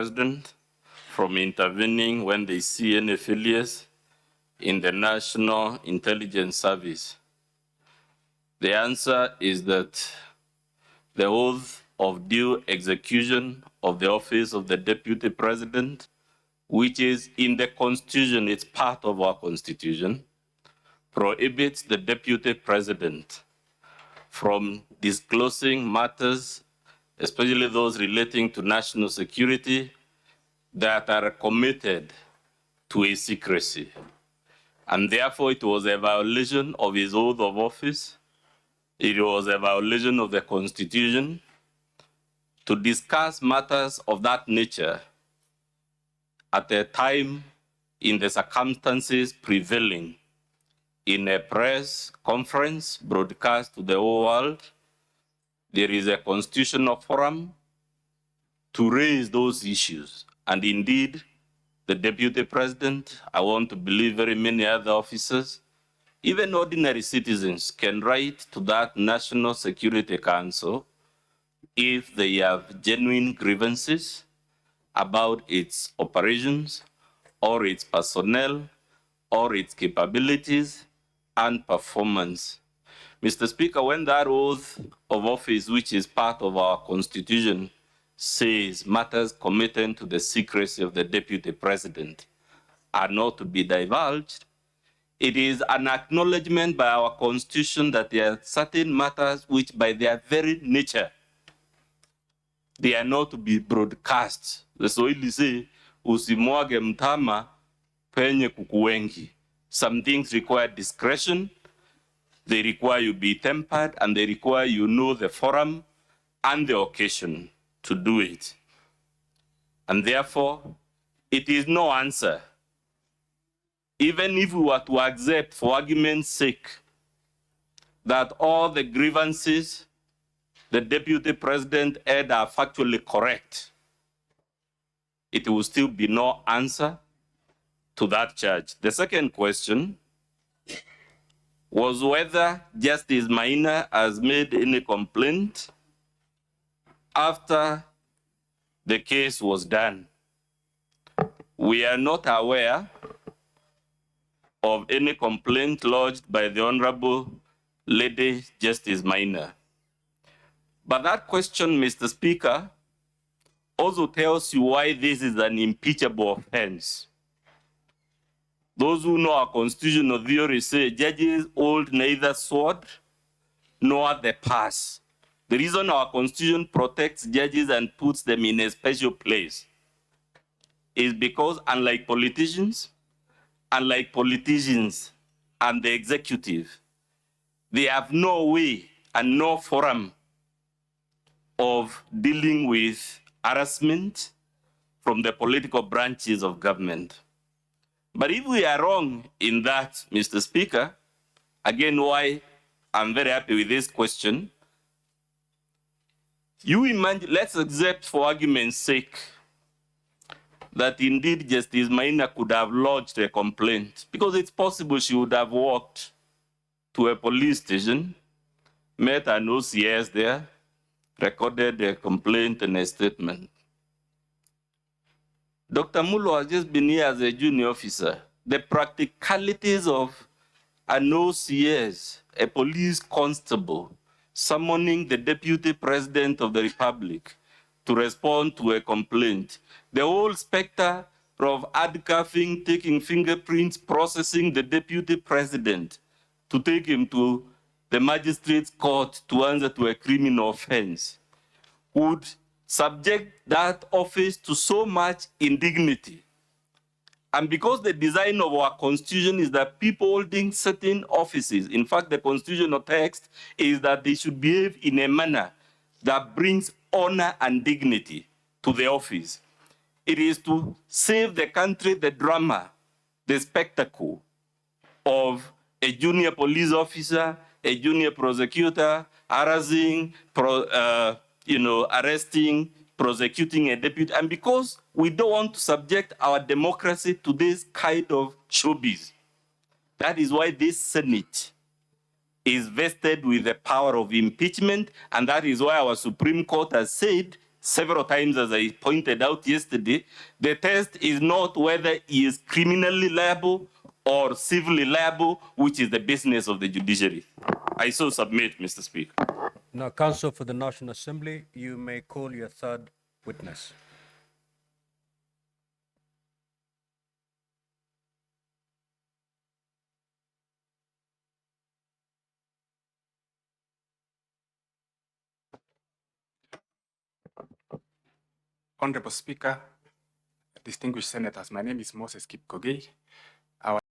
President from intervening when they see any failures in the National Intelligence Service? The answer is that the oath of due execution of the office of the Deputy President, which is in the Constitution, it's part of our Constitution, prohibits the Deputy President from disclosing matters, especially those relating to national security, that are committed to a secrecy. And therefore, it was a violation of his oath of office. It was a violation of the Constitution to discuss matters of that nature at a time in the circumstances prevailing in a press conference broadcast to the whole world. There is a constitutional forum to raise those issues. And indeed, the Deputy President, I want to believe very many other officers, even ordinary citizens can write to that National Security Council if they have genuine grievances about its operations or its personnel or its capabilities and performance. Mr. Speaker, when that oath of office, which is part of our Constitution, says matters committed to the secrecy of the Deputy President are not to be divulged, it is an acknowledgement by our Constitution that there are certain matters which by their very nature, they are not to be broadcast. The Swahili say, usimwage mtama penye kuku wengi. Some things require discretion, they require you be tempered, and they require you know the forum and the occasion to do it. And therefore, it is no answer. Even if we were to accept, for argument's sake, that all the grievances the Deputy President had are factually correct, it will still be no answer to that charge. The second question was whether Justice Maina has made any complaint after the case was done. We are not aware of any complaint lodged by the Honorable Lady Justice Maina. But that question, Mr. Speaker, also tells you why this is an impeachable offense. Those who know our constitutional theory say judges hold neither sword nor the purse. The reason our Constitution protects judges and puts them in a special place is because, unlike politicians and the executive, they have no way and no forum of dealing with harassment from the political branches of government. But if we are wrong in that, Mr. Speaker, again, why I'm very happy with this question, you imagine, let's accept for argument's sake that indeed Justice Maina could have lodged a complaint, because it's possible she would have walked to a police station, met an OCS there, recorded a complaint and a statement. Dr. Mulu has just been here as a junior officer. The practicalities of an OCS, a police constable, summoning the Deputy President of the Republic to respond to a complaint, the whole specter of handcuffing, taking fingerprints, processing the Deputy President to take him to the magistrate's court to answer to a criminal offense would subject that office to so much indignity. And because the design of our Constitution is that people holding certain offices, in fact, the constitutional text is that they should behave in a manner that brings honor and dignity to the office. It is to save the country the drama, the spectacle of a junior police officer, a junior prosecutor, harassing, arresting, prosecuting a deputy. And because we don't want to subject our democracy to this kind of showbiz, that is why this Senate is vested with the power of impeachment, and that is why our Supreme Court has said several times, as I pointed out yesterday, the test is not whether he is criminally liable or civilly liable, which is the business of the judiciary. I so submit, Mr. Speaker. Now, Counsel for the National Assembly, you may call your third witness. Honorable Speaker, distinguished senators, my name is Moses Kipkogei.